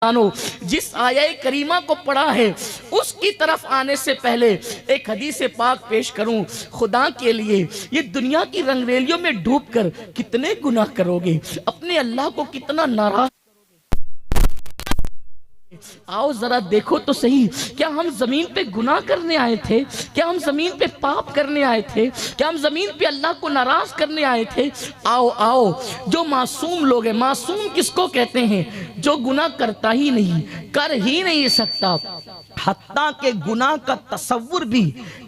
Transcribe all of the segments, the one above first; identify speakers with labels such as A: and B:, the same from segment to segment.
A: जिस आया करीमा को पढ़ा है उसकी तरफ आने से पहले एक हदीस पाक पेश करूं। खुदा के लिए ये दुनिया की रंगरेलियों में डूबकर कितने गुनाह करोगे, अपने अल्लाह को कितना नाराज। आओ जरा देखो तो सही, क्या हम जमीन पे गुनाह करने आए थे? क्या हम जमीन पे पाप करने आए थे? क्या हम जमीन पे अल्लाह को नाराज करने आए थे? आओ आओ, जो मासूम लोग हैं, मासूम किसको कहते हैं? जो गुनाह करता ही नहीं, कर ही नहीं सकता, हत्ता के गुनाह का तसव्वुर भी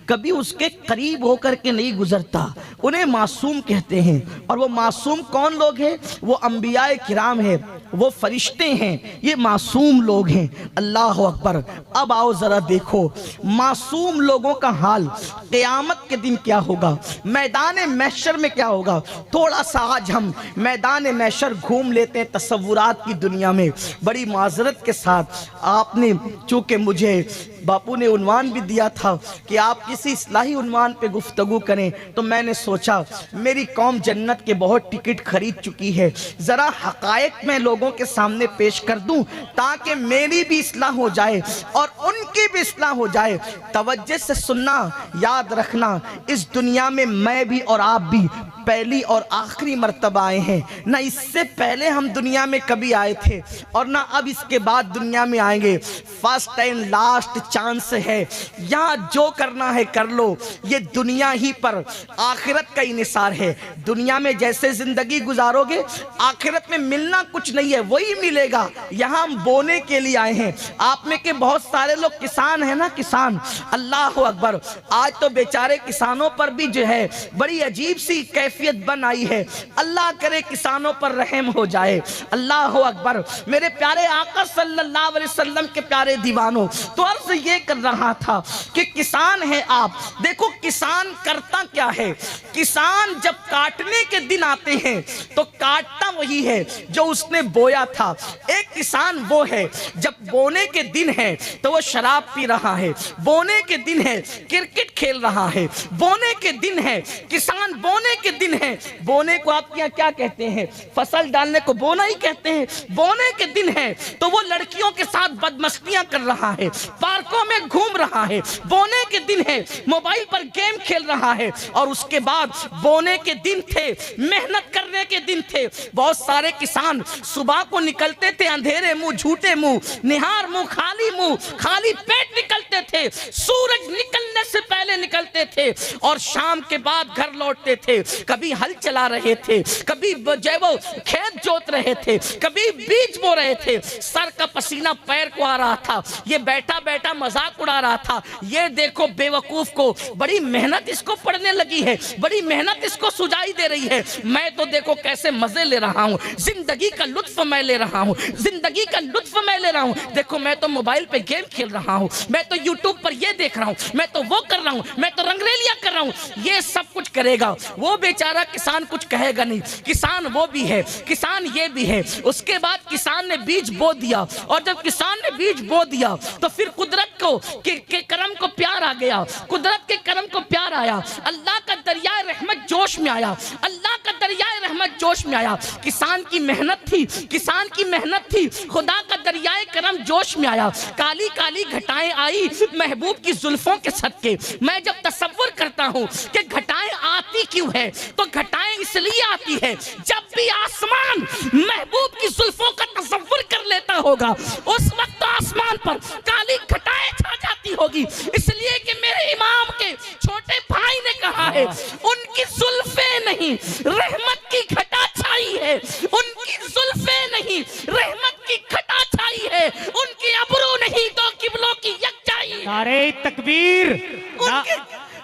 A: कभी उसके करीब होकर के नहीं गुजरता, उन्हें मासूम कहते हैं। और वो मासूम कौन लोग हैं? वो अंबियाए किराम है, वो फरिश्ते हैं, ये मासूम लोग हैं। अल्लाह अकबर। अब आओ जरा देखो मासूम लोगों का हाल क़यामत के दिन क्या होगा, मैदान महशर में क्या होगा। थोड़ा सा आज हम मैदान महशर घूम लेते हैं तसव्वुरात की दुनिया में। बड़ी माजरत के साथ, आपने चूँकि मुझे बापू ने उन्वान भी दिया था कि आप किसी इस्लाही उन्वान पे गुफ्तगू करें, तो मैंने सोचा मेरी कौम जन्नत के बहुत टिकट खरीद चुकी है, ज़रा हक़ाइक़ में लोगों के सामने पेश कर दूं ताकि मेरी भी इस्लाह हो जाए और उनकी भी इस्लाह हो जाए। तवज्जो से सुनना, याद रखना, इस दुनिया में मैं भी और आप भी पहली और आखिरी मर्तबा आए हैं। ना इससे पहले हम दुनिया में कभी आए थे और ना अब इसके बाद दुनिया में आएंगे। फर्स्ट एंड लास्ट चांस है, यहाँ जो करना है कर लो। ये दुनिया ही पर आखिरत का इन्हिसार है। दुनिया में जैसे जिंदगी गुजारोगे, आखिरत में मिलना कुछ नहीं है, वही मिलेगा। यहाँ हम बोने के लिए आए हैं। आप में के बहुत सारे लोग किसान हैं ना, किसान। अल्लाह अकबर। आज तो बेचारे किसानों पर भी जो है बड़ी अजीब सी कैफियत बन आई है। अल्लाह करे किसानों पर रहम हो जाए। अल्लाह अकबर। मेरे प्यारे आका सल्लल्लाहु अलैहि वसल्लम के प्यारे दीवानों, तो अर्ज ये कर रहा था कि किसान है आप, देखो किसान करता क्या है। किसान जब काटने के दिन आते हैं तो काटता वही है जो उसने बोया था। एक किसान वो है जब बोने के दिन है तो वो शराब पी रहा है, बोने के दिन है क्रिकेट खेल रहा है, बोने के दिन है किसान, बोने के दिन है। बोने को आपके यहाँ क्या कहते हैं? फसल डालने को बोना ही कहते हैं। बोने के दिन है तो वो लड़कियों के साथ बदमस्तियां कर रहा है, पार्कों में घूम रहा है। बोने के दिन है मोबाइल पर गेम खेल रहा है। और उसके बाद बोने के दिन थे, मेहनत करने के दिन थे। बहुत सारे किसान सुबह को निकलते थे अंधेरे मुंह, झूठे मुंह, निहार मुंह, खाली पेट निकलते थे। सूरज निकलने से पहले निकलते थे और शाम के बाद घर लौटते थे। कभी हल चला रहे थे, कभी जो वो खेत जोत रहे थे, कभी बीज बो रहे थे। सर का पसीना पैर को आ रहा था, ये बैठा बैठा मजाक उड़ा रहा था। ये देखो बेवकूफ को, बड़ी मेहनत इसको पढ़ने लगी है, बड़ी मेहनत इसको सुझाई दे रही है। मैं तो देखो कैसे मजे ले रहा हूँ, जिंदगी का लुत्फ मैं ले रहा हूँ, जिंदगी का लुत्फ मैं ले रहा हूँ। देखो मैं तो मोबाइल पे गेम खेल रहा हूँ, मैं तो यूट्यूब पर ये देख रहा हूँ, मैं तो वो कर रहा हूँ, मैं तो रंगरेलियां कर रहा हूँ। ये सब कुछ करेगा वो बेचारा किसान, कुछ कहेगा नहीं। किसान वो भी है, किसान ये भी है। उसके बाद किसान ने बीज बो दिया, और जब किसान ने बीज बो दिया तो फिर कुदरत को के करम को प्यार आ गया, कुदरत के करम को प्यार आया। अल्लाह का दरिया रहमत जोश में आया, अल्लाह का दरिया रहमत जोश में आया। किसान की मेहनत थी, किसान की मेहनत थी, खुदा का दरिया करम जोश में आया। काली काली घटाएं आई महबूब की जुल्फों के सदके। मैं जब तसव्वुर करता हूँ कि घटाएं आती क्यों है, तो घटाएं इसलिए आती है जब भी आसमान महबूब की जुल्फों का तसव्वुर कर लेता होगा, उस वक्त आसमान पर काली घटाएं छा जाती होगी। इसलिए कि मेरे इमाम के छोटे भाई ने कहा है, उनकी जुल्फे नहीं रहमत की घटा छाई है, उनकी जुल्फे नहीं रहमत की घटा छाई है, उनकी अबरू नहीं तो किबलों की यकजाई।
B: नारे तकबीर।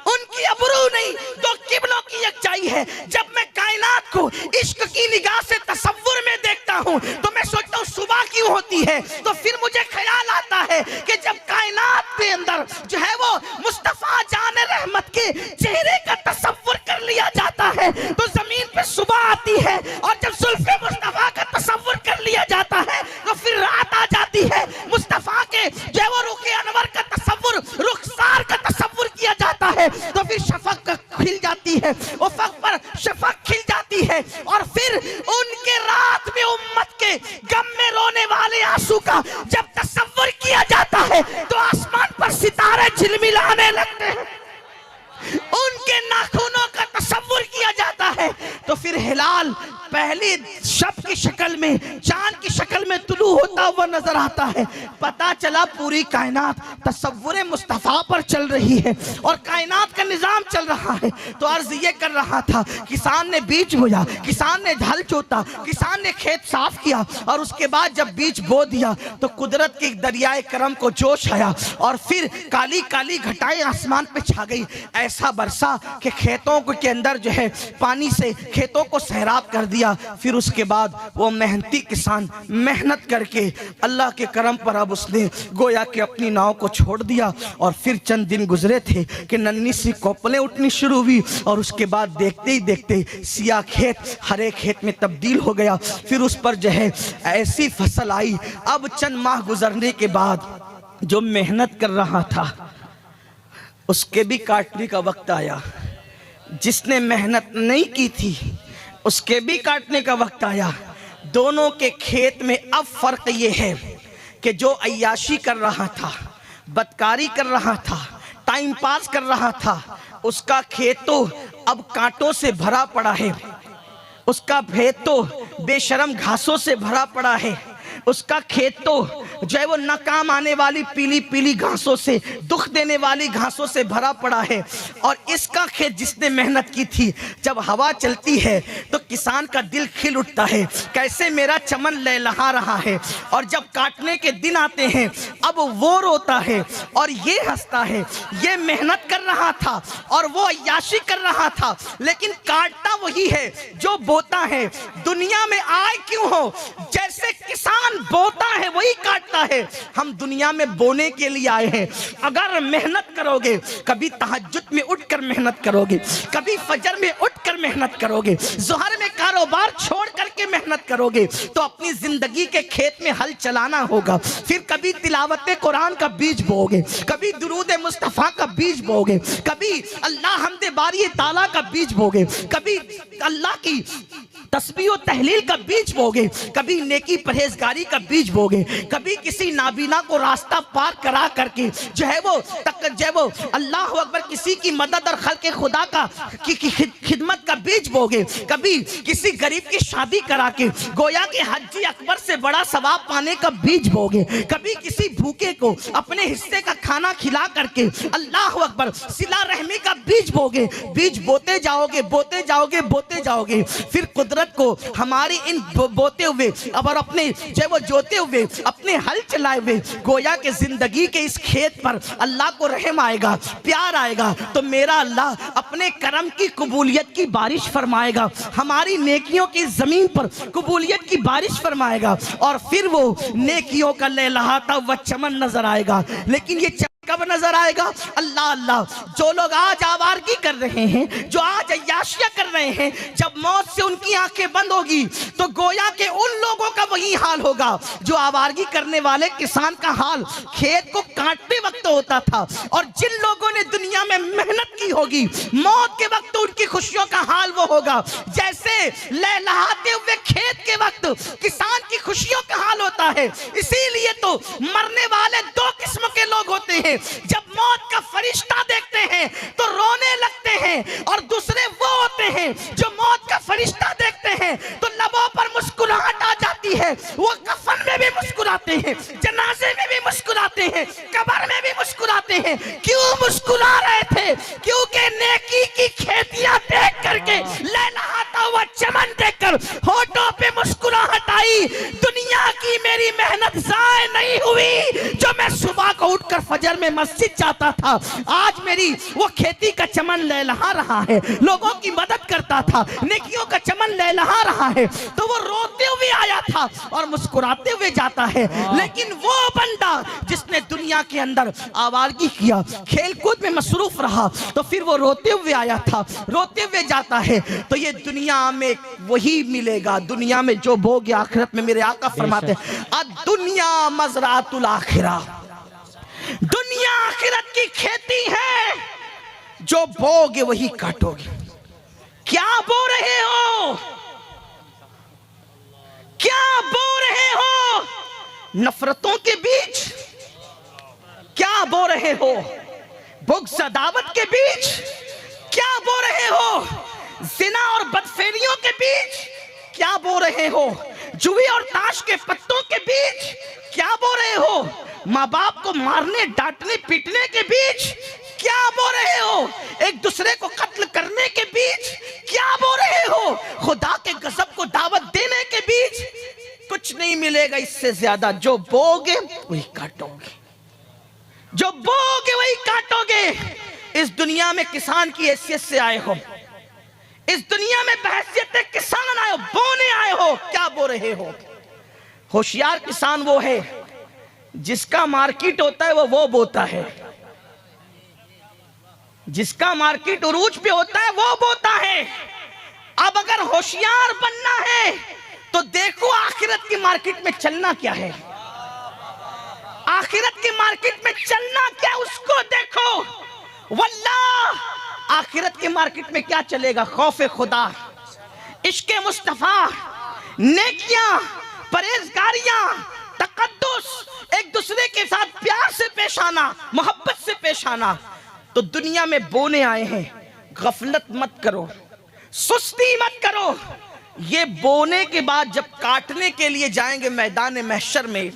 A: उनकी अबरू नहीं तो किबलों की यकजाई है। जब मैं कायनात को इश्क की निगाह से तसव्वुर में देखता हूँ तो मैं सोचता हूँ सुबह क्यों होती है, तो फिर मुझे ख्याल आता है कि जब कायनात के अंदर जो है वो मुस्तफा जान रहमत के चेहरे का तसव्वुर कर लिया जाता है तो जमीन पे सुबह आती है। और जब जुल्फे मुस्तफा का तसव्वुर कर लिया जाता है तो फिर रात आ जाती है। मुस्तफा के जो है वो रुखे अनवर का तसव्वुर, रुखसार का तसव्वुर किया जाता है तो फिर शफक खिल जाती है, उफक पर शफक खिल जाती है। और फिर उनके रात में उम्मत के गम में रोने वाले आंसू का जब तसव्वुर किया जाता है तो आसमान पर सितारे झिलमिलाने लगते हैं, उनके नाखूनों का तसव्वुर किया जाता है। तो फिर हिलाल पहली शब की शक्ल में, चांद की शक्ल में तुलू होता हुआ नजर आता है। पता चला पूरी कायनात तसव्वुर मुस्तफा पर चल रही है और कायनात का निजाम चल रहा है। तो अर्ज ये कर रहा था, किसान ने बीज बोया, किसान ने हल जोता, किसान ने खेत साफ किया और उसके बाद जब बीज बो दिया तो कुदरत के दरियाए करम को जोश आया और फिर काली काली घटाएं आसमान पे छा गई। ऐसा बरसा कि खेतों के अंदर जो है पानी से खेतों को सैराब कर दिया। फिर उसके बाद वो मेहनती किसान मेहनत करके अल्लाह के करम पर अब उसने गोया कि अपनी नाव को छोड़ दिया। और फिर चंद दिन गुजरे थे कि नन्ही सी कोपलें उठनी शुरू हुई और उसके बाद देखते ही देखते सिया खेत हरे खेत में तब्दील हो गया। फिर उस पर जो है ऐसी फसल आई। अब चंद माह गुजरने के बाद जो मेहनत कर रहा था उसके भी काटने का वक्त आया, जिसने मेहनत नहीं की थी उसके भी काटने का वक्त आया। दोनों के खेत में अब फर्क ये है कि जो अय्याशी कर रहा था, बदकारी कर रहा था, टाइम पास कर रहा था, उसका खेत तो अब कांटों से भरा पड़ा है, उसका खेत तो बेशरम घासों से भरा पड़ा है, उसका खेत तो जो है वो नाकाम आने वाली पीली पीली घासों से, दुख देने वाली घासों से भरा पड़ा है। और इसका खेत जिसने मेहनत की थी, जब हवा चलती है तो किसान का दिल खिल उठता है, कैसे मेरा चमन लहलहा रहा है। और जब काटने के दिन आते हैं अब वो रोता है और ये हंसता है। ये मेहनत कर रहा था और वो अय्याशी कर रहा था, लेकिन काटता वही है जो बोता है। दुनिया में आए क्यों हो, जैसे किसान बोता है वही काटता है। हम दुनिया में बोने के लिए आए हैं। अगर मेहनत करोगे, कभी तहज्जुद में उठकर मेहनत करोगे, कभी फजर में उठकर मेहनत करोगे, ज़ोहर में कारोबार छोड़ करके मेहनत करोगे, तो अपनी जिंदगी के खेत में हल चलाना होगा। फिर कभी तिलावत कुरान का बीज बोओगे, कभी दुरूद मुस्तफ़ा का बीज बोओगे, कभी अल्लाह हमदे बारी ताला का बीज बोओगे, कभी अल्लाह की तस्बीह और तहलील का बीज बोगे, कभी नेकी परहेजगारी का बीज बोगे, कभी किसी नाबीना को रास्ता पार करा करके जो है वो अल्लाह अकबर किसी की मदद और खल्क़े खुदा का की खिदमत का बीज बोगे, कभी किसी गरीब की शादी करा के गोया के हज्जी अकबर से बड़ा सवाब पाने का बीज बोगे, कभी किसी भूखे को अपने हिस्से का खाना खिला करके अल्लाह अकबर सिला रहमी का बीज बोगे। बीज बोते जाओगे, बोते जाओगे, बोते जाओगे, फिर कुदरत को हमारी इन बोते हुए और अपने जो वो जोते हुए अपने हल चलाए हुए गोया के जिंदगी के इस खेत पर अल्लाह को रहम आएगा, प्यार आएगा, तो मेरा अल्लाह अपने करम की कबूलियत की बारिश फरमाएगा, हमारी नेकियों की जमीन पर कबूलियत की बारिश फरमाएगा और फिर वो नेकियों का लहलहाता हुआ चमन नजर आएगा। लेकिन ये कब नजर आएगा? अल्लाह अल्लाह। जो लोग आज आवारगी कर रहे हैं, जो आज अय्याशियां कर रहे हैं, जब मौत से उनकी आंखें बंद होगी तो गोया के उन लोगों का वही हाल होगा जो आवारगी करने वाले किसान का हाल खेत को काटते वक्त होता था। और जिन लोगों ने दुनिया में मेहनत की होगी, मौत के वक्त उनकी खुशियों का हाल वो होगा जैसे लहलहाते हुए खेत के वक्त किसान की खुशियों का हाल होता है। इसीलिए तो मरने वाले दो किस्म के लोग होते हैं, जब मौत का फरिश्ता देखते हैं तो रोने लगते हैं, और दूसरे वो होते हैं जो मौत का फरिश्ता देखते हैं तो लबों पर मुस्कुराहट आ जाती है, वो कफन में भी मुस्कुराते हैं, जनाजे में भी मुस्कुराते हैं, कब्र में भी मुस्कुराते हैं। क्यों मुस्कुरा रहे थे? क्योंकि नेकी की खेतियां देख करके, लहलहाता हुआ चमन देखकर होठों पे मुस्कुराहट आई। दुनिया की मेरी मेहनत जाए नहीं हुई, जो मैं सुबह को उठकर फजर में मस्जिद जाता था, आज मेरी वो खेती का चमन लहलहा रहा है, लोगों की मदद करता था, नेकियों का चमन लहलहा रहा है। तो वो रोते हुए आया था और मुस्कुराते हुए जाता है। लेकिन वो बंदा जिसने दुनिया के अंदर आवारगी किया, खेलकूद में मसरूफ रहा, तो फिर वो रोते हुए आया था, रोते हुए जाता है। तो ये दुनिया में वही मिलेगा, दुनिया में जो भोग आखिरत में मेरे आका फरमाते हैं, दुनिया मज़रातुल आखिरा, दुनिया आखिरत की खेती है, जो बोगे वही काटोगे। क्या बो रहे हो? क्या बो रहे हो?
B: नफरतों के बीच क्या बो रहे हो, बुग़्ज़ अदावत के बीच क्या बो रहे हो, जिना और बदफेलियों के बीच क्या बो रहे हो, जुए और ताश के पत्तों के बीच क्या बो रहे हो, माँ बाप को मारने डांटने पीटने के बीच क्या बो रहे हो, एक दूसरे को कत्ल करने के बीच क्या बो रहे हो, खुदा के गज़ब को दावत देने के बीच कुछ नहीं मिलेगा इससे ज्यादा। जो बोगे वही काटोगे, जो बोगे वही काटोगे। इस दुनिया में किसान की हैसियत से आए हो, इस दुनिया में बहैसियत किसान आए हो, बोने आए हो, क्या बो रहे हो। होशियार किसान वो है जिसका मार्केट होता है वो बोता है, जिसका मार्केट उरूज पे होता है वो बोता है। अब अगर होशियार बनना है तो देखो आखिरत की मार्केट में चलना क्या है, आखिरत की मार्केट में चलना क्या है उसको देखो। वल्लाह आखिरत की मार्केट में क्या चलेगा, खौफे खुदा, इश्क़े मुस्तफा, नेकियां, परहेजगारियां, तकद्दुस, एक दूसरे के साथ प्यार से पेश आना, मोहब्बत से पेश आना। तो दुनिया में बोने आए हैं, गफलत मत करो, सुस्ती मत करो। ये बोने के बाद जब काटने के लिए जाएंगे मैदान महशर में,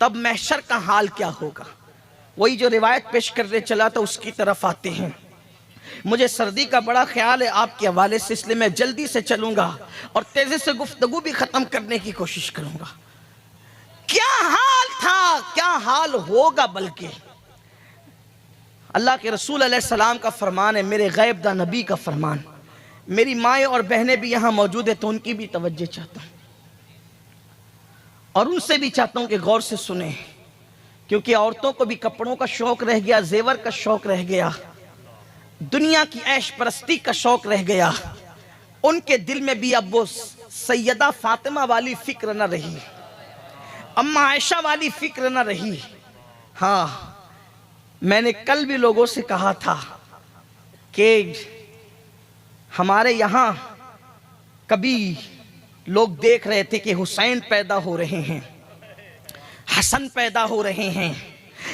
B: तब महशर का हाल क्या होगा। वही जो रिवायत पेश करने चला था उसकी तरफ आते हैं। मुझे सर्दी का बड़ा ख्याल है आपके हवाले से, इसलिए मैं जल्दी से चलूंगा और तेजी से गुफ्तगू भी खत्म करने की कोशिश करूंगा। क्या हाल था, क्या हाल होगा, बल्कि अल्लाह के रसूल अलैहिस्सलाम का फरमान है, मेरे गैब दा नबी का फरमान। मेरी माएँ और बहनें भी यहाँ मौजूद है तो उनकी भी तवज्जो चाहता हूँ और उनसे भी चाहता हूँ कि गौर से सुने, क्योंकि औरतों को भी कपड़ों का शौक रह गया, जेवर का शौक रह गया, दुनिया की ऐश परस्ती का शौक रह गया। उनके दिल में भी अब वो सैयदा फातिमा वाली फिक्र न रही, अम्मा आयशा वाली फिक्र न रही। हाँ, मैंने कल भी लोगों से कहा था कि हमारे यहाँ कभी लोग देख रहे थे कि हुसैन पैदा हो रहे हैं, हसन पैदा हो रहे हैं,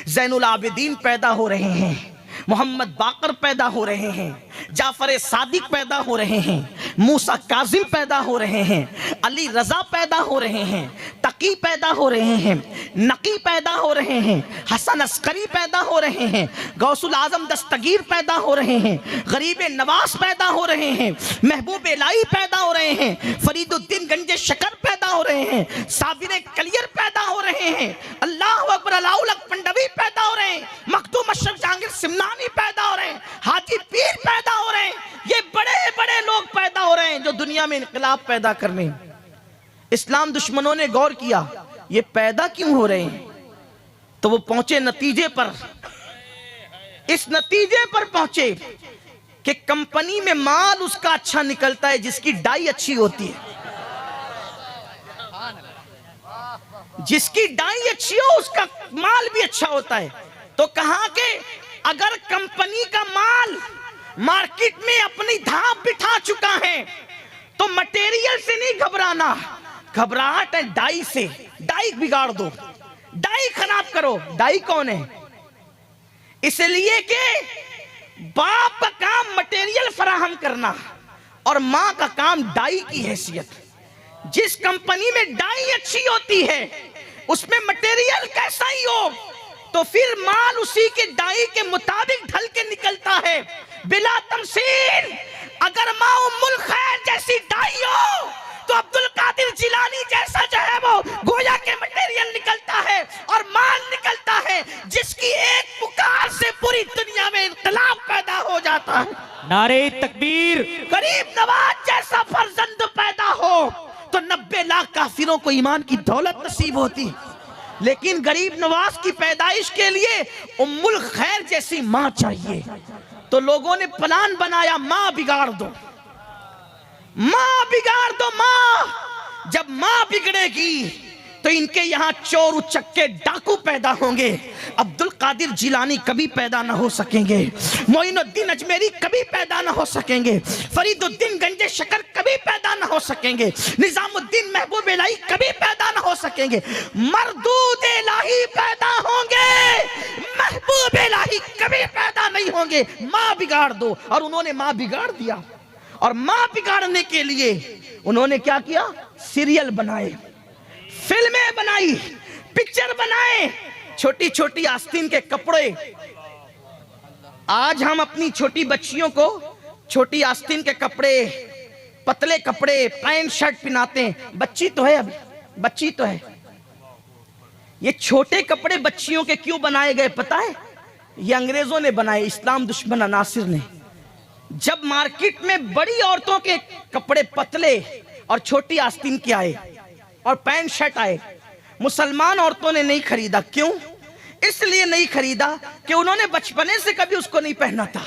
B: ज़ैनुल आबिदीन पैदा हो रहे हैं, मोहम्मद बाकर पैदा हो रहे हैं, जाफर सादिक पैदा हो रहे हैं, मूसा काजिम पैदा हो रहे हैं, अली रजा पैदा हो रहे हैं, तकी पैदा हो रहे हैं, नकी पैदा हो रहे हैं, हसन अस्करी पैदा हो रहे हैं, गौसुल आजम दस्तगीर पैदा हो रहे हैं, गरीब नवाज पैदा हो रहे हैं, महबूब इलाही पैदा हो रहे हैं, फरीदुद्दीन गंजे शकर पैदा हो रहे हैं, साबिर कलियर पैदा हो रहे हैं, अल्लाह अकबर अलाउल पंडवी पैदा हो रहे हैं, मखदूम अशरफ जहांगीर सिमनानी पैदा हो रहे हैं, हाजी पीर पैदा हो रहे हैं। ये बड़े बड़े लोग पैदा हो रहे हैं जो दुनिया में इनकलाब पैदा करने। इस्लाम दुश्मनों ने गौर किया ये पैदा क्यों हो रहे हैं, तो वो पहुंचे नतीजे पर, इस नतीजे पर पहुंचे कि कंपनी में माल उसका अच्छा निकलता है जिसकी डाई अच्छी होती है, जिसकी डाई अच्छी हो उसका माल भी अच्छा होता है। तो कहा कि अगर कंपनी का माल मार्केट में अपनी धाप बिठा चुका है तो मटेरियल से नहीं घबराना, घबराहट है डाई से। डाई बिगाड़ दो, डाई खराब करो। डाई कौन है? इसलिए कि बाप का काम मटेरियल फराहम करना और माँ का काम डाई की हैसियत। जिस कंपनी में डाई अच्छी होती है उसमें मटेरियल कैसा ही हो तो फिर माल उसी के डाई के मुताबिक ढल के निकलता है बिला तमसील। अगर माँ उम्मुल खैर जैसी डाई हो तो अब्दुल कादिर जिलानी जैसा जो है वो गोया के मटेरियल निकलता है और माल निकलता है जिसकी एक पुकार से पूरी दुनिया में इनकलाब पैदा हो जाता है।
C: नारे तकबीर।
B: गरीब नवाज जैसा फर्जंद पैदा हो तो 90 लाख काफिरों को ईमान की दौलत नसीब होती, लेकिन गरीब नवाज की पैदाइश के लिए उम्मुल खैर जैसी माँ चाहिए। तो लोगों ने प्लान बनाया माँ बिगाड़ दो, माँ बिगाड़ दो। माँ जब माँ बिगड़ेगी तो इनके यहाँ चोर उचक्के डाकू पैदा होंगे। अब्दुल कादिर जिलानी कभी पैदा ना हो सकेंगे, मोइनुद्दीन अजमेरी कभी पैदा ना हो सकेंगे, फरीदुद्दीन गंजे शकर कभी पैदा ना हो सकेंगे, निजामुद्दीन महबूब इलाही कभी पैदा ना हो सकेंगे। मरदूद इलाही पैदा होंगे, महबूब इलाही कभी पैदा नहीं होंगे। माँ बिगाड़ दो, और उन्होंने माँ बिगाड़ दिया। और माँ बिगाड़ने के लिए उन्होंने क्या किया? सीरियल बनाए, फिल्में बनाई, पिक्चर बनाए, छोटी छोटी आस्तीन के कपड़े। आज हम अपनी छोटी बच्चियों को छोटी आस्तीन के कपड़े, पतले कपड़े, पैंट शर्ट पहनाते हैं। बच्ची तो है, अभी बच्ची तो है। ये छोटे कपड़े बच्चियों के क्यों बनाए गए पता है? ये अंग्रेजों ने बनाए, इस्लाम दुश्मन अनासिर ने। जब मार्केट में बड़ी औरतों के कपड़े पतले और छोटी आस्तीन के आए और पैंट शर्ट आए, मुसलमान औरतों ने नहीं खरीदा। क्यों? इसलिए नहीं खरीदा कि उन्होंने बचपने से कभी उसको नहीं पहना था।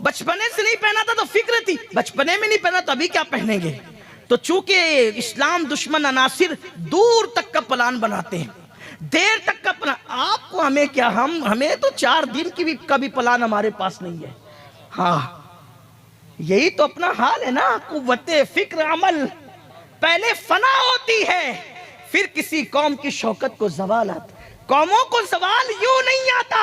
B: बचपने से नहीं पहना था तो फिक्र थी, बचपने में नहीं पहना तो अभी क्या पहनेंगे। तो चूंकि इस्लाम दुश्मन अनासिर दूर तक का प्लान बनाते हैं, देर तक का प्लान। आपको हमें क्या, हमें तो 4 दिन की भी कभी प्लान हमारे पास नहीं है। हाँ, यही तो अपना हाल है ना। कुव्वते फिक्र अमल पहले फना होती है, फिर किसी कौम की शौकत को जवाल आता। कौमों को जवाल यूं नहीं आता।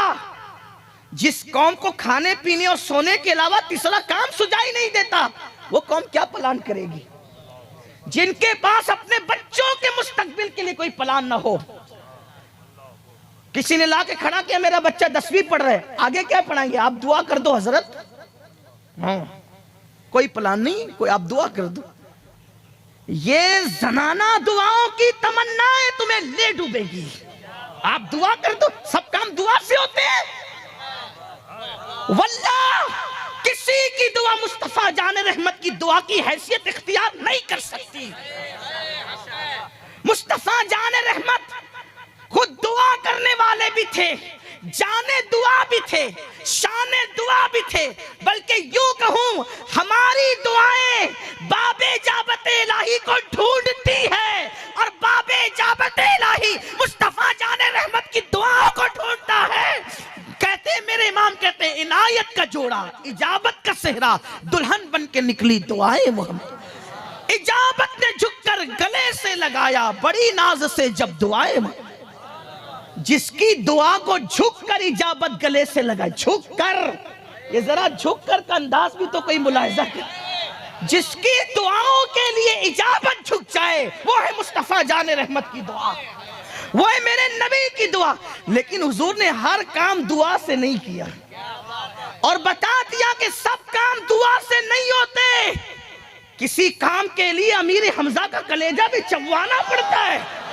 B: जिस कौम को खाने पीने और सोने के अलावा तीसरा काम सुझाई नहीं देता, वो कौम क्या प्लान करेगी? जिनके पास अपने बच्चों के मुस्तकबिल के लिए कोई प्लान ना हो। किसी ने ला के खड़ा किया, मेरा बच्चा 10वीं पढ़ रहा है, आगे क्या पढ़ाएंगे? आप दुआ कर दो हजरत। हाँ, कोई प्लान नहीं, कोई आप दुआ कर दो। ये जनाना दुआओं की तमन्नाएं तुम्हें ले डूबेगी। आप दुआ कर दो, सब काम दुआ से होते हैं। वल्लाह किसी की दुआ मुस्तफा जान रहमत की दुआ की हैसियत इख्तियार नहीं कर सकती। मुस्तफा जान रहमत खुद दुआ करने वाले भी थे, जाने दुआ भी थे, शाने दुआ भी थे। बल्कि यूं कहूं, हमारी दुआएं बाबे जाबत इलाही को ढूंढती है और बाबे जाबत इलाही मुस्तफा जाने रहमत की दुआओं को ढूंढता है। कहते, मेरे इमाम कहते, इनायत का जोड़ा, इजाबत का सेहरा, दुल्हन बन के निकली दुआएं मोहम्मद। इजाबत ने झुककर गले से लगाया, बड़ी नाज से जब दुआएं। जिसकी दुआ को झुककर इजाबत गले से लगाए, झुककर, ये जरा झुककर का अंदाज भी तो कोई मुलाहिजा करे। जिसकी दुआओं के लिए इजाबत झुक जाए, वो है मुस्तफा जाने रहमत की दुआ, वो है मेरे नबी की दुआ। लेकिन हुजूर ने हर काम दुआ से नहीं किया और बता दिया कि सब काम दुआ से नहीं होते। किसी काम के लिए अमीर हमजा का कलेजा भी चबवाना पड़ता है।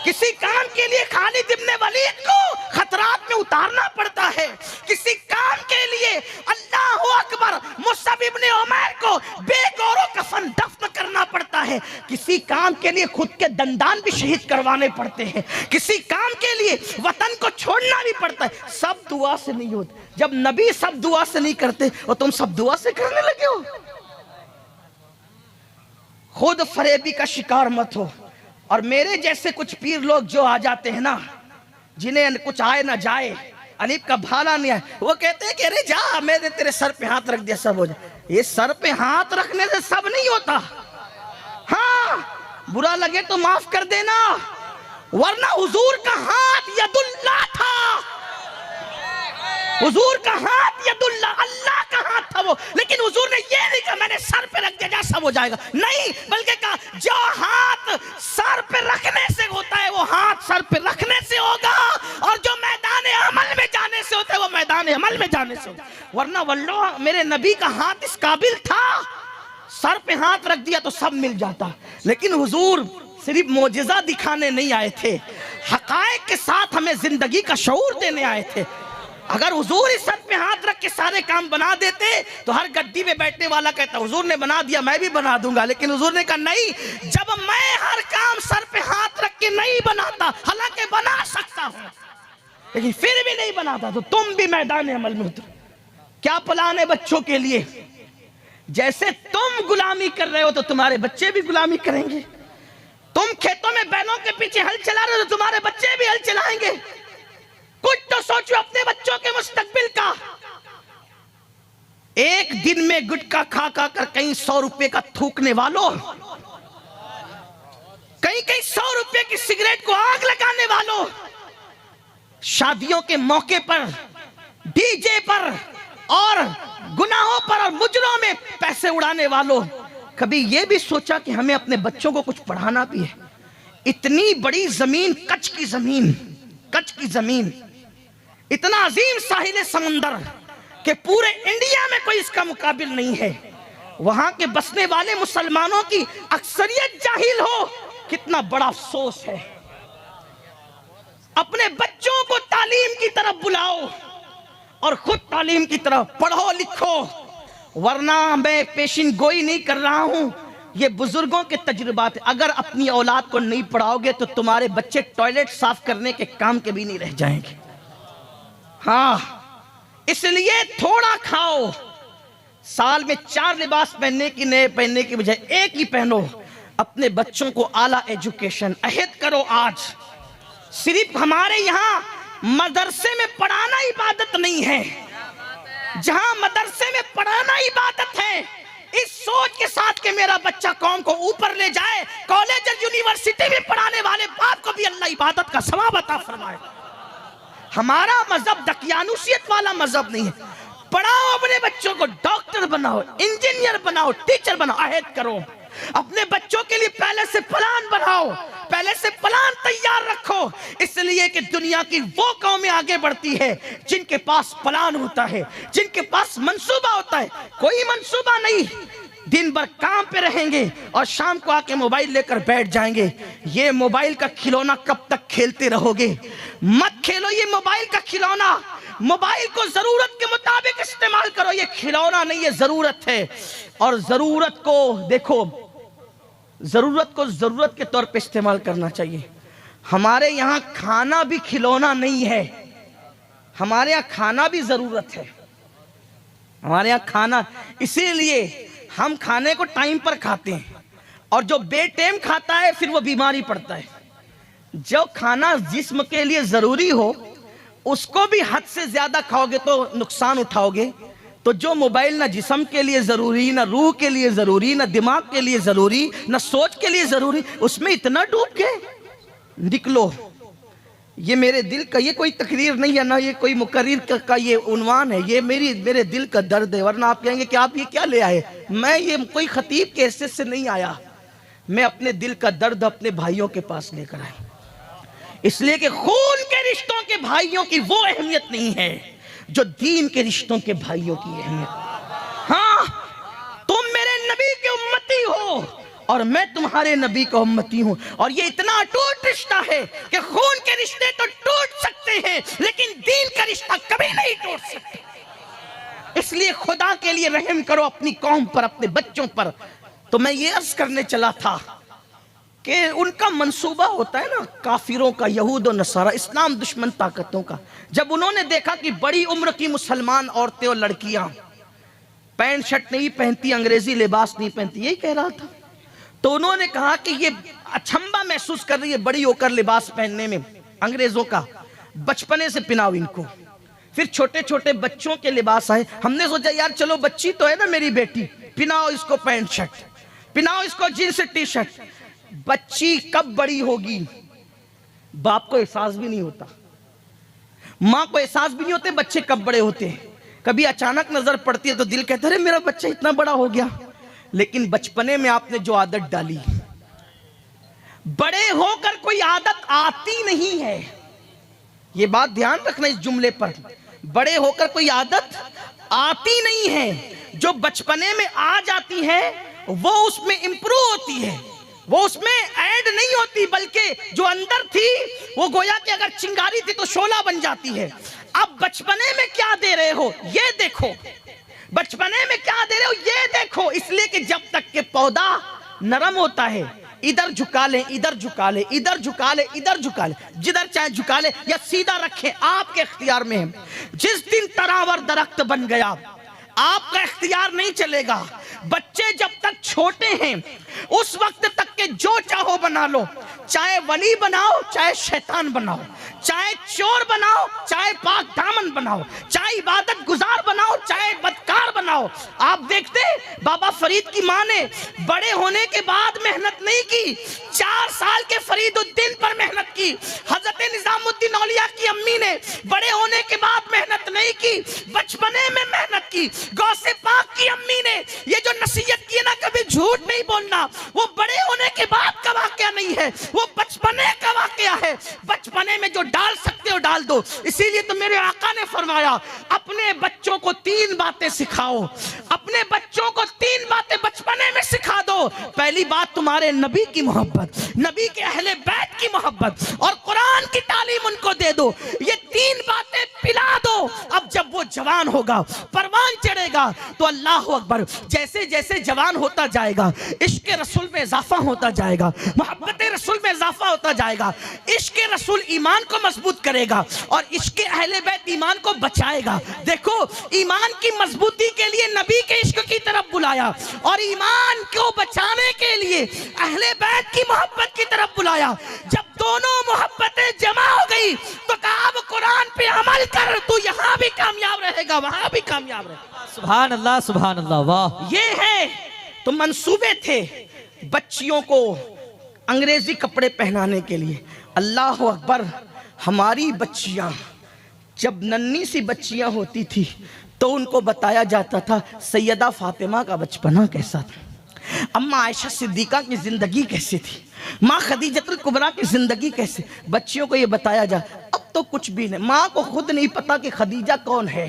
B: किसी काम के लिए खालिद इब्ने वलीद को खतरात में उतारना पड़ता है। किसी काम के लिए अल्लाहु अकबर मुसअब इब्ने उमैर को बेगौरो कफन दफन करना पड़ता है। किसी काम के लिए खुद के दंदान भी शहीद करवाने पड़ते हैं। किसी काम के लिए वतन को छोड़ना भी पड़ता है। सब दुआ से नहीं होते। जब नबी सब दुआ से नहीं करते और तुम सब दुआ से करने लगे हो। खुद फरेबी का शिकार मत हो। और मेरे जैसे कुछ पीर लोग जो आ जाते हैं ना, जिन्हें कुछ आए ना जाए, अलीफ का भाला नहीं आए, वो कहते हैं कि अरे जा, मैंने तेरे सर पे हाथ रख दिया सब हो जाए। ये सर पे हाथ रखने से सब नहीं होता। हाँ, बुरा लगे तो माफ कर देना, वरना हुजूर का हाथ यदुल्लाह था। हुजूर का हाथ यदुल्लाह, अल्लाह का हाथ था वो। लेकिन हुजूर ने ये नहीं कहा मैंने सर पे रख दिया सब हो जाएगा, नहीं, बल्कि कहा जो हाथ सर पे रखने से होता है वो हाथ सर पे रखने से होगा, और जो मैदान अमल में जाने से होता है वो मैदान अमल में जाने से होगा। वरना वल्लाह मेरे नबी का हाथ इस काबिल था, सर पे हाथ रख दिया तो सब मिल जाता। लेकिन हुजूर सिर्फ मोजिजा दिखाने नहीं आए थे, हकायक के साथ हमें जिंदगी का शऊर देने आए थे। अगर हुजूर इस सर पे हाथ रख के सारे काम बना देते तो हर गद्दी में बैठने वाला कहता हुजूर ने बना दिया मैं भी बना दूंगा। लेकिन हुजूर ने कहा नहीं, जब मैं हर काम सर पे हाथ रख के नहीं बनाता, हालांकि बना सकता हूं लेकिन फिर भी नहीं बनाता, तो तुम भी मैदान अमल में उतरो। क्या प्लान है बच्चों के लिए? जैसे तुम गुलामी कर रहे हो तो तुम्हारे बच्चे भी गुलामी करेंगे। तुम खेतों में बैलों के पीछे हल चला रहे हो तो तुम्हारे बच्चे भी हल चलाएंगे। कुछ तो सोचो अपने बच्चों के मुस्तकबिल का। एक दिन में गुटखा खा खा कर कहीं 100 रुपए का थूकने वालों, कहीं कहीं 100 रुपए की सिगरेट को आग लगाने वालों, शादियों के मौके पर डीजे पर और गुनाहों पर और मुजरों में पैसे उड़ाने वालों, कभी यह भी सोचा कि हमें अपने बच्चों को कुछ पढ़ाना भी है? इतनी बड़ी जमीन, कच्छ की जमीन, कच्छ की जमीन, इतना अजीम साहिल समुंदर कि पूरे इंडिया में कोई इसका मुकाबिल नहीं है। वहां के बसने वाले मुसलमानों की अक्सरियत जाहिल हो, कितना बड़ा अफसोस है। अपने बच्चों को तालीम की तरफ बुलाओ और खुद तालीम की तरफ पढ़ो लिखो, वरना मैं पेशिन गोई नहीं कर रहा हूं, ये बुजुर्गों के तजुर्बात है। अगर अपनी औलाद को नहीं पढ़ाओगे तो तुम्हारे बच्चे टॉयलेट साफ करने के काम के भी नहीं रह जाएंगे। हाँ, इसलिए थोड़ा खाओ, साल में 4 लिबास पहनने की, नए पहनने की बजाय एक ही पहनो। अपने बच्चों को आला एजुकेशन अहद करो। आज सिर्फ हमारे यहाँ मदरसे में पढ़ाना इबादत नहीं है, जहां मदरसे में पढ़ाना इबादत है, इस सोच के साथ कि मेरा बच्चा कौम को ऊपर ले जाए, कॉलेज और यूनिवर्सिटी में पढ़ाने वाले बाप को भी अल्लाह इबादत का सवाब अता फरमाए। हमारा मजहब दकियानुसियत वाला मजहब नहीं है। पढ़ाओ अपने बच्चों को, डॉक्टर बनाओ, इंजीनियर बनाओ, टीचर बनाओ, अहद करो। अपने बच्चों के लिए पहले से प्लान बनाओ, पहले से प्लान तैयार रखो, इसलिए कि दुनिया की वो कौमें आगे बढ़ती है जिनके पास प्लान होता है, जिनके पास मंसूबा होता है। कोई मंसूबा नहीं, दिन भर काम पे रहेंगे और शाम को आके मोबाइल लेकर बैठ जाएंगे। ये मोबाइल का खिलौना कब तक खेलते रहोगे? मत खेलो ये मोबाइल का खिलौना। मोबाइल को जरूरत के मुताबिक इस्तेमाल करो, ये खिलौना नहीं, ये जरूरत है। और जरूरत को देखो, जरूरत को जरूरत के तौर पे इस्तेमाल करना चाहिए। हमारे यहाँ खाना भी खिलौना नहीं है, हमारे यहाँ खाना भी जरूरत है। हमारे यहाँ खाना, इसीलिए हम खाने को टाइम पर खाते हैं, और जो बेटाइम खाता है फिर वो बीमारी पड़ता है। जो खाना जिस्म के लिए जरूरी हो उसको भी हद से ज्यादा खाओगे तो नुकसान उठाओगे। तो जो मोबाइल ना जिस्म के लिए जरूरी, ना रूह के लिए जरूरी, ना दिमाग के लिए जरूरी, ना सोच के लिए जरूरी, उसमें इतना डूब के निकलो। ये मेरे दिल का, ये कोई तकरीर नहीं है, ना ये कोई मुकर्रिर का ये उन्वान है, ये मेरे दिल का दर्द है। वरना आप कहेंगे कि आप ये क्या ले आए। मैं ये कोई खतीब के हैसियत से नहीं आया, मैं अपने दिल का दर्द अपने भाइयों के पास लेकर आया। इसलिए कि खून के रिश्तों के भाइयों की वो अहमियत नहीं है जो दीन के रिश्तों के भाइयों की अहमियत। हाँ, तुम मेरे नबी के उम्मती हो और मैं तुम्हारे नबी का उम्मती हूं, और ये इतना अटूट रिश्ता है कि खून के रिश्ते तो टूट सकते हैं लेकिन दीन का रिश्ता कभी नहीं टूट सकते। इसलिए खुदा के लिए रहम करो अपनी कौम पर, अपने बच्चों पर। तो मैं ये अर्ज करने चला था कि उनका मंसूबा होता है ना, काफिरों का, यहूद और नसारा, इस्लाम दुश्मन ताकतों का। जब उन्होंने देखा कि बड़ी उम्र की मुसलमान औरतें और लड़कियां पैंट शर्ट नहीं पहनती, अंग्रेजी लिबास नहीं पहनती, यही कह रहा था, तो उन्होंने कहा कि ये अचंभा महसूस कर रही है बड़ी होकर लिबास पहनने में अंग्रेजों का, बचपने से पिनाओ इनको। फिर छोटे छोटे बच्चों के लिबास आए। हमने सोचा यार चलो बच्ची तो है ना मेरी बेटी, पिनाओ इसको पैंट शर्ट, पिनाओ इसको जींस टी शर्ट। बच्ची कब बड़ी होगी बाप को एहसास भी नहीं होता, माँ को एहसास भी नहीं होते बच्चे कब बड़े होते हैं। कभी अचानक नजर पड़ती है तो दिल कहता है अरे मेरा बच्चा इतना बड़ा हो गया। लेकिन बचपने में आपने जो आदत डाली, बड़े होकर कोई आदत आती नहीं है। ये बात ध्यान रखना इस जुमले पर, बड़े होकर कोई आदत आती नहीं है। जो बचपने में आ जाती है वो उसमें इंप्रूव होती है, वो उसमें ऐड नहीं होती, बल्कि जो अंदर थी वो गोया कि अगर चिंगारी थी तो शोला बन जाती है। अब बचपने में क्या दे रहे हो ये देखो, बचपने में क्या दे रहे हो ये देखो। इसलिए कि जब तक के पौधा नरम होता है, इधर झुका ले, इधर झुका ले, इधर झुका ले, इधर झुका ले, जिधर चाहे झुका ले या सीधा रखे, आपके इख्तियार में है। जिस दिन तरावर दरख्त बन गया आपका इख्तियार नहीं चलेगा। बच्चे जब तक छोटे हैं उस वक्त तक के जो चाहो बना लो, चाहे वली बनाओ चाहे शैतान बनाओ, चाहे चोर बनाओ चाहे पाक दामन बनाओ, चाहे इबादत गुजार बनाओ चाहे बदकार बनाओ। आप देखते बाबा फरीद की मां ने बड़े होने के बाद मेहनत नहीं की, 4 साल के फरीदुद्दीन पर मेहनत की। हजरत निजामुद्दीन औलिया की अम्मी ने बड़े होने के बाद मेहनत नहीं की, बचपने में मेहनत की। गौसे पाक की अम्मी ने ये जो नसीहत की ना, कभी झूठ नहीं बोलना, वो बड़े होने के बाद का वाकया नहीं है, वो बचपने का वाकया है। बचपने में जो डाल सकते हो डाल दो। इसीलिए तो मेरे आका ने फरमाया अपने बच्चों को 3 बातें सिखाओ, अपने बच्चों को 3 बातें बचपने में सिखा दो। पहली बात तुम्हारे नबी की मोहब्बत, नबी के अहले बैत की मोहब्बत और कुरान की तालीम उनको दे दो। ये 3 बातें पिला दो। अब जब वो जवान होगा, परवान चढ़ेगा, तो अल्लाह अकबर, जैसे जैसे जवान होता जाएगा इश्क रसूल में इजाफा होता जाएगा, मोहब्बत रसूल में इजाफा होता जाएगा। इश्क रसूल ईमान को मजबूत करेगा और इश्क अहले बैत ईमान को बचाएगा। देखो, ईमान की मजबूती के लिए नबी के इश्क की तरफ बुलाया और ईमान को बचाने के लिए अहले बैत की मोहब्बत की तरफ बुलाया। जब दोनों मोहब्बतें जमा हो गई तो कहा अब कुरान पे अमल कर, तू यहाँ भी कामयाब रहेगा वहां भी कामयाब रहेगा।
C: सुभान अल्लाह, सुभान अल्लाह, वाह।
B: ये है तो मंसूबे थे बच्चियों को अंग्रेजी कपड़े पहनाने के लिए। अल्लाह अकबर, हमारी बच्चियां जब नन्ही सी बच्चियां होती थी तो उनको बताया जाता था सैयदा फातिमा का बचपना कैसा था, अम्मा आयशा सिद्दीका की जिंदगी कैसी थी, माँ खदीजतुल कुबरा की जिंदगी कैसे। बच्चियों को ये बताया जा। अब तो कुछ भी नहीं, माँ को खुद नहीं पता कि खदीजा कौन है।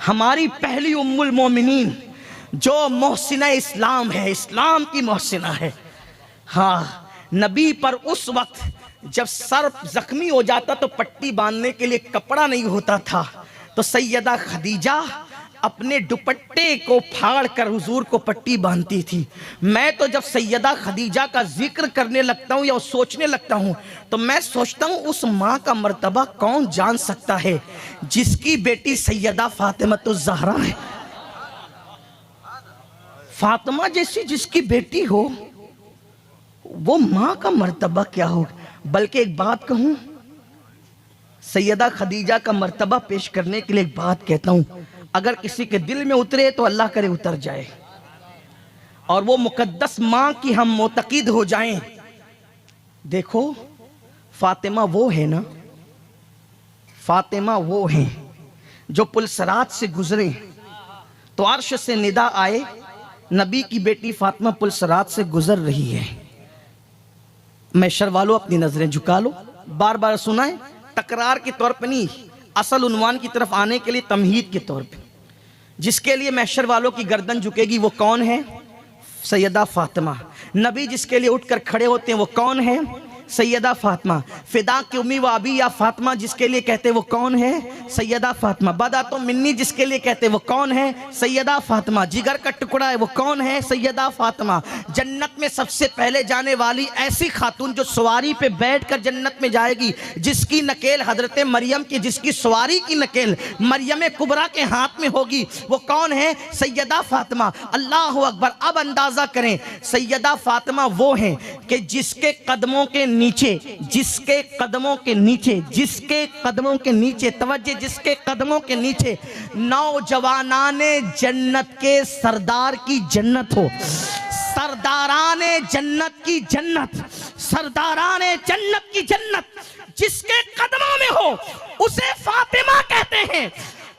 B: हमारी पहली उम्मुल मोमिनीन जो मोहसिना इस्लाम है, इस्लाम की मोहसिना है। हाँ, नबी पर उस वक्त जब सर जख्मी हो जाता तो पट्टी बांधने के लिए कपड़ा नहीं होता था, तो सैयदा खदीजा अपने दुपट्टे को फाड़ कर हुजूर को पट्टी बांधती थी। मैं तो जब सैयदा खदीजा का जिक्र करने लगता हूँ या सोचने लगता हूँ तो मैं सोचता हूँ उस माँ का मर्तबा कौन जान सकता है जिसकी बेटी सैयदा फातिमातुज़ ज़हरा है। फातिमा जैसी जिसकी बेटी हो, वो माँ का मर्तबा क्या होगा। बल्कि एक बात कहूँ, सैयदा खदीजा का मर्तबा पेश करने के लिए एक बात कहता हूँ, अगर किसी के दिल में उतरे तो अल्लाह करे उतर जाए और वो मुकद्दस माँ की हम मोतकीद हो जाएं। देखो, फातिमा वो है ना, फातिमा वो है जो पुलसरात से गुजरे तो अर्श से निदा आए, नबी की बेटी फातिमा पुलसरात से गुजर रही है। मैशर वालों अपनी नजरें झुका लो, बार बार सुनाए, तकरार के तौर पर नहीं, असल उन्वान की तरफ आने के लिए तमहीद के तौर पे। जिसके लिए मैशर वालों की गर्दन झुकेगी वो कौन है? सैयदा फातिमा। नबी जिसके लिए उठकर खड़े होते हैं वो कौन है? सैयदा फातिमा। फिदा की उम्मी व अबी या फातिमा जिसके लिए कहते हैं वो कौन है? सैयदा फातिमा। बदा तो मिन्नी जिसके लिए कहते हैं वो कौन है? सैयदा फातिमा। जिगर का टुकड़ा है वो कौन है? सैयदा फातिमा। जन्नत में सबसे पहले जाने वाली ऐसी खातून जो सवारी पे बैठकर जन्नत में जाएगी, जिसकी नकेल हजरत मरियम की, जिसकी सवारी की नकेल मरियम कुबरा के हाथ में होगी, वो कौन है? सैयदा फातिमा। अल्लाह अकबर। अब अंदाजा करें, सैयदा फातिमा वो हैं कि जिसके कदमों के नीचे, जिसके कदमों के नीचे, जिसके कदमों के नीचे, तवज्जो, जिसके कदमों के नीचे नौजवानाने जन्नत के सरदार की जन्नत हो, सरदाराने जन्नत की जन्नत, सरदाराने जन्नत की जन्नत जिसके कदमों में हो उसे फातिमा कहते हैं।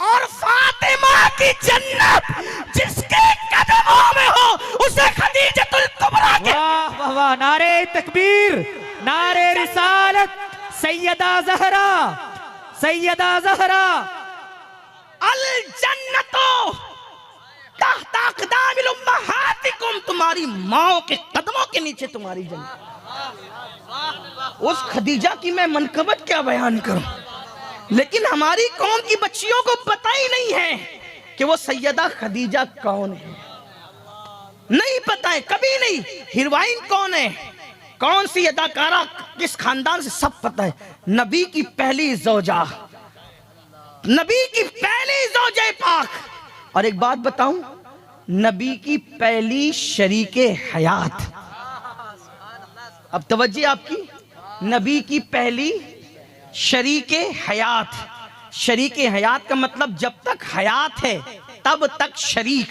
B: और फातिमा की जन्नत जिसके कदमों में हो उसे खदीजतुल कुबरा के।
C: वाह वाह वाह, नारे तकबीर, नारे रिसालत, सैयदा ज़हरा, सैयदा ज़हरा।
B: अल जन्नतो तहता अक़दामिल उम्महातिकुम, तुम्हारी माओ के कदमों के नीचे तुम्हारी जन्नत। उस खदीजा की मैं मनकबत क्या बयान करूं, लेकिन हमारी कौम की बच्चियों को पता ही नहीं है कि वो सैयदा खदीजा कौन है। नहीं पता है, कभी नहीं। हीरोइन कौन है, कौन सी अदाकारा, किस खानदान से, सब पता है। नबी की पहली ज़ौजा, नबी की पहली ज़ौजे पाक। और एक बात बताऊं, नबी की पहली शरीके हयात। अब तवज्जो आपकी, नबी की पहली शरीके हयात। शरीके हयात का मतलब जब तक हयात है तब तक शरीक।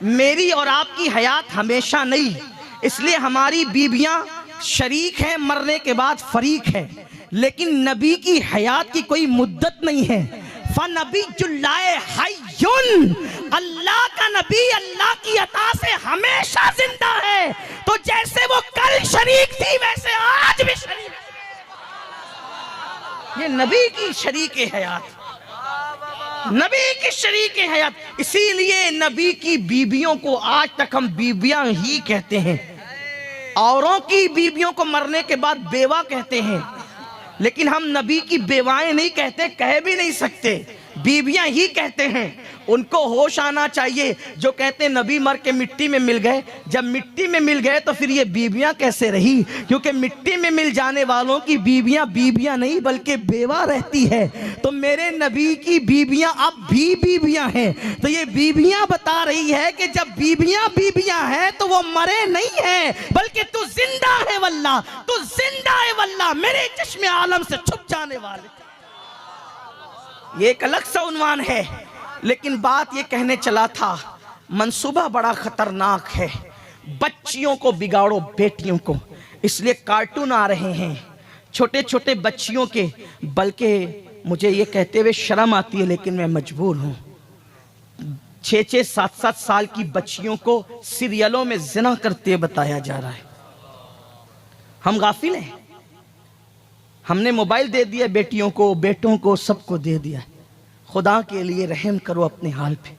B: मेरी और आपकी हयात हमेशा नहीं, इसलिए हमारी बीबियां शरीक हैं, मरने के बाद फरीक है। लेकिन नबी की हयात की कोई मुद्दत नहीं है। फनबी जुल्लाए हय्युन, अल्लाह का नबी अल्लाह की अता से हमेशा जिंदा है। तो जैसे वो कल शरीक थी वैसे आज भी शरीक है। ये नबी की शरीके हयात, नबी की शरीके हयात। इसीलिए नबी की बीबियों को आज तक हम बीबियां ही कहते हैं। औरों की बीबियों को मरने के बाद बेवा कहते हैं, लेकिन हम नबी की बेवाएं नहीं कहते, कह भी नहीं सकते, बीबियां ही कहते हैं। उनको होश आना चाहिए जो कहते हैं नबी मर के मिट्टी में मिल गए। जब मिट्टी में मिल गए तो फिर ये बीबियां कैसे रही? क्योंकि मिट्टी में मिल जाने वालों की बीबियां बीबियां नहीं बल्कि बेवा रहती है। तो मेरे नबी की बीबियां अब भी बीबियां हैं। तो ये बीबियां बता रही है कि जब बीबियां बीबियां हैं तो वो मरे नहीं है, बल्कि तू जिंदा है वल्लाह, तू जिंदा है वल्लाह, मेरे चश्मे आलम से छुप जाने वाले। ये एक अलग सा उन्वान है, लेकिन बात ये कहने चला था, मंसूबा बड़ा खतरनाक है। बच्चियों को बिगाड़ो, बेटियों को। इसलिए कार्टून आ रहे हैं छोटे छोटे बच्चियों के, बल्कि मुझे ये कहते हुए शर्म आती है लेकिन मैं मजबूर हूं। 6-6, 7-7 साल की बच्चियों को सीरियलों में जिना करते बताया जा रहा है। हम गाफिल हैं, हमने मोबाइल दे दिया बेटियों को, बेटों को, सबको दे दिया। खुदा के लिए रहम करो अपने हाल पे।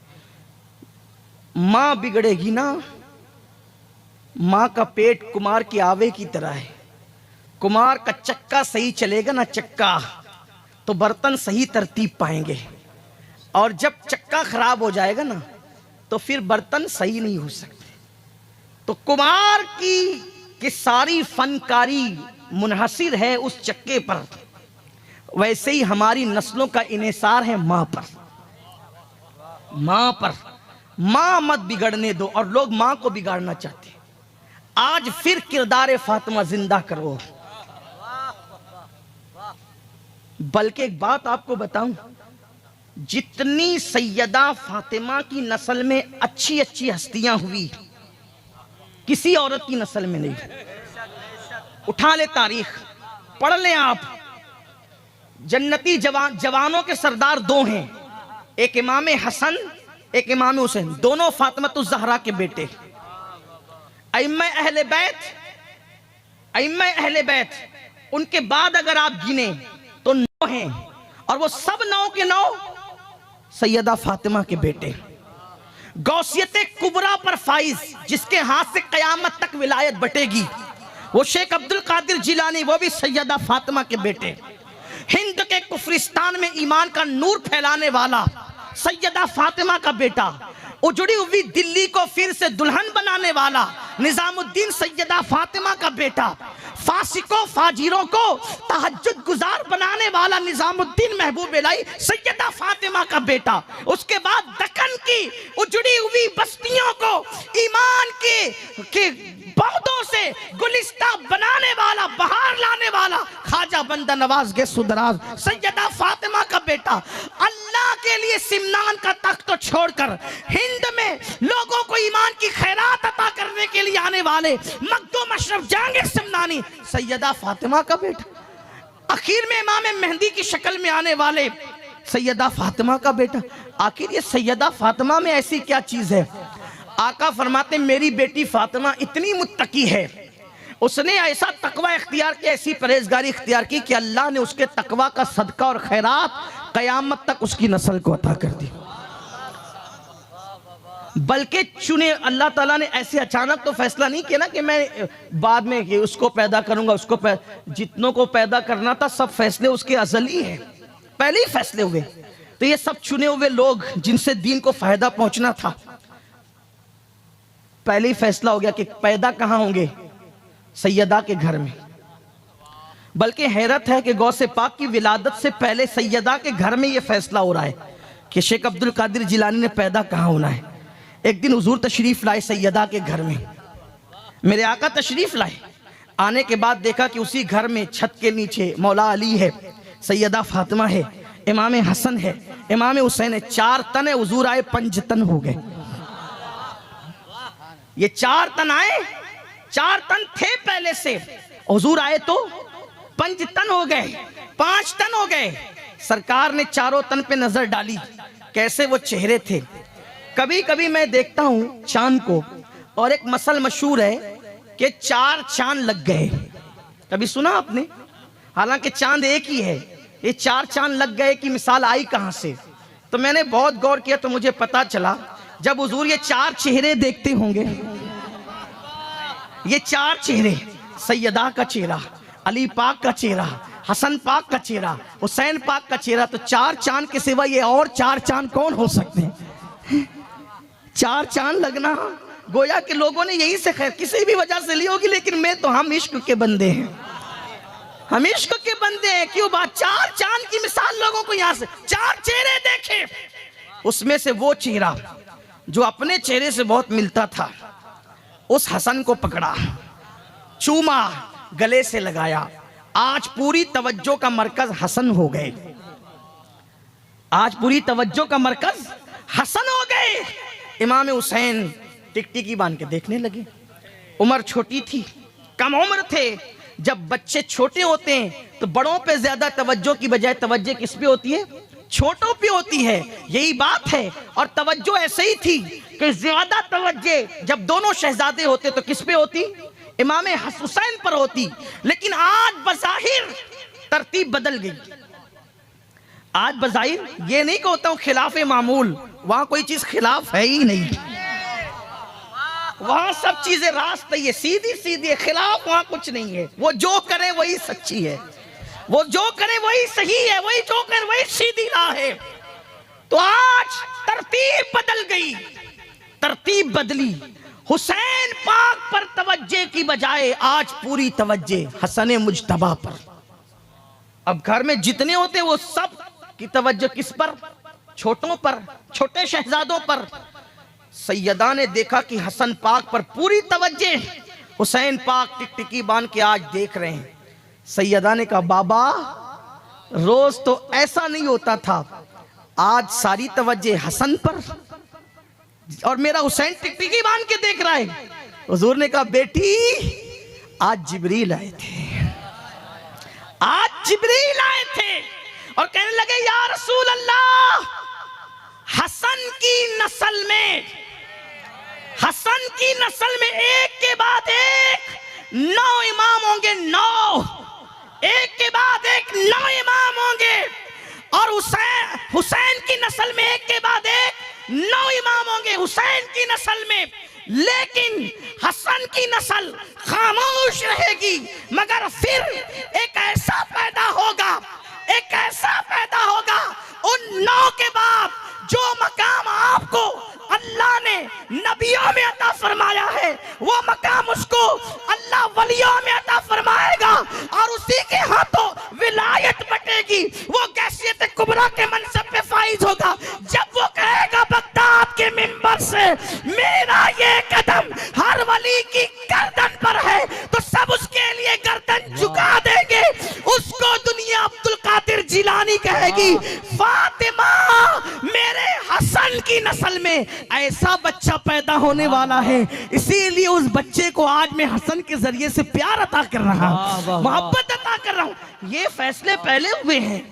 B: माँ बिगड़ेगी ना, माँ का पेट कुमार की आवे की तरह है। कुमार का चक्का सही चलेगा ना चक्का, तो बर्तन सही तरतीब पाएंगे। और जब चक्का खराब हो जाएगा ना तो फिर बर्तन सही नहीं हो सकते। तो कुमार की सारी फनकारी मुनहसिर है उस चक्के पर, वैसे ही हमारी नस्लों का इन्हिसार है मां पर। मां पर, मां मत बिगड़ने दो। और लोग मां को बिगाड़ना चाहते हैं। आज फिर किरदार फातिमा जिंदा करो। बल्कि एक बात आपको बताऊं, जितनी सैयदा फातिमा की नस्ल में अच्छी अच्छी हस्तियां हुई, किसी औरत की नस्ल में नहीं। उठा ले तारीख, पढ़ लें आप। जन्नती जवानों के सरदार 2 हैं, एक इमाम हसन, एक इमाम हुसैन, दोनों फातिमा ज़हरा के बेटे। अइम्मा अहले बैत, उनके बाद अगर आप गिने तो 9 हैं, और वो सब 9 के 9 सैयदा फातिमा के बेटे। गौसियत कुबरा पर फाइज, जिसके हाथ से कयामत तक विलायत बटेगी, वो शेख अब्दुल कादिर जिलानी, वो भी सैयदा फातिमा के बेटे। हिंद के कुफरिस्तान में ईमान का नूर फैलाने वाला सैयदा फातिमा का बेटा। उजड़ी हुई दिल्ली को फिर से दुल्हन बनाने वाला निजामुद्दीन सैयदा फातिमा का बेटा। फासिकों फाजिरों को तहज्जुद गुजार बनाने वाला निजामुद्दीन महबूब इलाही सैयदा फातिमा का बेटा। उसके बाद दक्कन की उजड़ी हुई बस्तियों को ईमान के पौधों से गुलिस्ता बनाने वाला, बहार लाने वाला ख्वाजा बंदा नवाज के सुदराज सैयदा फातिमा का बेटा। अल्लाह के लिए सिमनान का तख्त तो छोड़कर हिंद में लोगों को ईमान की खैरात अता करने के लिए आने वाले मखदूम अशरफ जहांगीर सिमनानी सैयदा फातिमा का बेटा। आखिर में इमाम मेहंदी की शक्ल में आने वाले सैयदा फातिमा का बेटा। आखिर ये सैयदा फातिमा में ऐसी क्या चीज है? आका फरमाते मेरी बेटी फातिमा इतनी मुत्तकी है, उसने ऐसा तकवा इख्तियार किया, ऐसी परहेजगारी इख्तियार की कि अल्लाह ने उसके तकवा का सदका और खैरात कयामत तक उसकी नस्ल को अता कर दी। बल्कि चुने अल्लाह ताला ने ऐसे अचानक तो फैसला नहीं किया ना कि मैं बाद में कि उसको पैदा करूंगा, जितनों को पैदा करना था सब फैसले उसके अज़ली हैं, पहले ही फैसले हुए। तो ये सब चुने हुए लोग जिनसे दीन को फायदा पहुंचना था, पहले ही फैसला हो गया कि पैदा कहां होंगे, सैयदा के घर में। बल्कि हैरत है कि गौसे पाक की विलादत से पहले सैयदा के घर में यह फैसला हो रहा है कि शेख अब्दुल कादिर जिलानी ने पैदा कहां होना है। एक दिन हुजूर तशरीफ लाए सैयदा के घर में, मेरे आका तशरीफ लाए। आने के बाद देखा कि उसी घर में छत के नीचे मौला अली है, सैयदा फातिमा है, इमाम हसन है, इमाम हुसैन है। 4 तन है, हुजूर आए 5 तन हो गए। ये 4 तन आए, 4 तन थे पहले से, हुजूर आए तो 5 तन हो गए, 5 तन हो गए। सरकार ने 4 तन पे नजर डाली, कैसे वो चेहरे थे। कभी कभी मैं देखता हूं चांद को, और एक मसल मशहूर है कि 4 चांद लग गए। कभी सुना आपने? हालांकि चांद एक ही है, ये 4 चांद लग गए की मिसाल आई कहां से? तो मैंने बहुत गौर किया तो मुझे पता चला, जब हुजूर ये 4 चेहरे देखते होंगे, ये 4 चेहरे, सैयदा का चेहरा, अली पाक का चेहरा, हसन पाक का चेहरा, हुसैन पाक का चेहरा, तो 4 चांद के सिवा ये और 4 चांद कौन हो सकते हैं? 4 चांद लगना गोया के लोगों ने यही से खैर किसी भी वजह से ली होगी, लेकिन मैं तो हम इश्क के बंदे हैं, हम इश्क के बंदे हैं। क्यों बात? 4 चांद की मिसाल लोगों को यहां से 4 चेहरे देखे, उसमें से वो चेहरा जो अपने चेहरे से बहुत मिलता था, उस हसन को पकड़ा, चूमा, गले से लगाया। आज पूरी तवज्जो का मरकज हसन हो गए, आज पूरी तवज्जो का मरकज हसन हो गए। इमाम हुसैन टिकटिकी बांध के देखने लगे। उम्र छोटी थी, कम उम्र थे। जब बच्चे छोटे होते हैं तो बड़ों पे ज्यादा तवज्जो की बजाय तवज्जो किस पे होती है? छोटों पे होती है। यही बात है। और तवज्जो ऐसे ही थी कि ज्यादा तवज्जो जब दोनों शहजादे होते तो किस पे होती? इमाम हुसैन पर होती। लेकिन आज बज़ाहिर तरतीब बदल गई। आज बज़ाहिर ये नहीं कहता हूं खिलाफ मामूल, वहां कोई चीज खिलाफ है ही नहीं, वहां सब चीजें रास्ते ये सीधी सीधी, खिलाफ वहां कुछ नहीं है। वो जो करे वही सच्ची है, वो जो करे वही सही है, वही जो करे वही सीधी राह है। तो आज तरतीब बदल गई, तरतीब बदली। हुसैन पाक पर तवज्जे की बजाय आज पूरी तवज्जे हसन मुज्तबा पर। अब घर में जितने होते वो सब की तवज्जो किस पर? छोटों पर, छोटे शहजादों पर। सैयदा ने देखा कि हसन पाक पर पूरी तवज्जे, हुसैन पाक टिकटिकी बांध के आज देख रहे हैं। सैयदा ने कहा, बाबा रोज तो ऐसा नहीं होता था, आज सारी तवज्जे हसन पर और मेरा हुसैन टिकटिकी बांध के देख रहा है। हुजूर ने कहा, बेटी आज जिब्रील आए थे, आज जिब्रील आए थे और कहने लगे, या रसूल अल्लाह, हसन की नस्ल में, हसन की नस्ल में एक के बाद एक 9 इमाम होंगे, 9, एक के बाद एक 9 इमाम होंगे। और हुसैन की नस्ल में एक के बाद एक 9 इमाम होंगे हुसैन की नस्ल में। लेकिन हसन की नस्ल खामोश रहेगी, मगर फिर एक ऐसा पैदा होगा, एक ऐसा पैदा होगा उन 9 के बाद जो मकाम आपको अल्लाह ने नबियों में अता फरमाया है, वो मकाम उसको अल्लाह वलियों में अता फरमाएगा और उसी के हाथों विलायत बटेगी। वो गैसियत कुबरा के मनसब पे फाइज होगा जब वो कहेगा बगदाद के मिंबर से, मेरा ये कदम हर वली की गर्दन पर है, तो सब उसके लिए गर्दन झुका देंगे। उसको दुनिया अब्दुल कादिर जिलानी कहेगी, फातिमा मेरे हसन की नस्ल में ऐसा बच्चा पैदा होने वाला है, इसीलिए उस बच्चे को आज मैं हसन के जरिए से प्यार अता कर रहा हूं, मोहब्बत अता कर रहा हूं। ये फैसले पहले हुए हैं,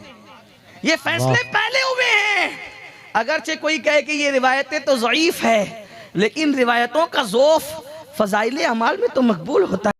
B: ये फैसले पहले हुए हैं। अगरचे कोई कहे कि ये रिवायतें तो ज़ईफ है, लेकिन रिवायतों का ज़ोफ फज़ाइल अमाल में तो मकबूल होता है।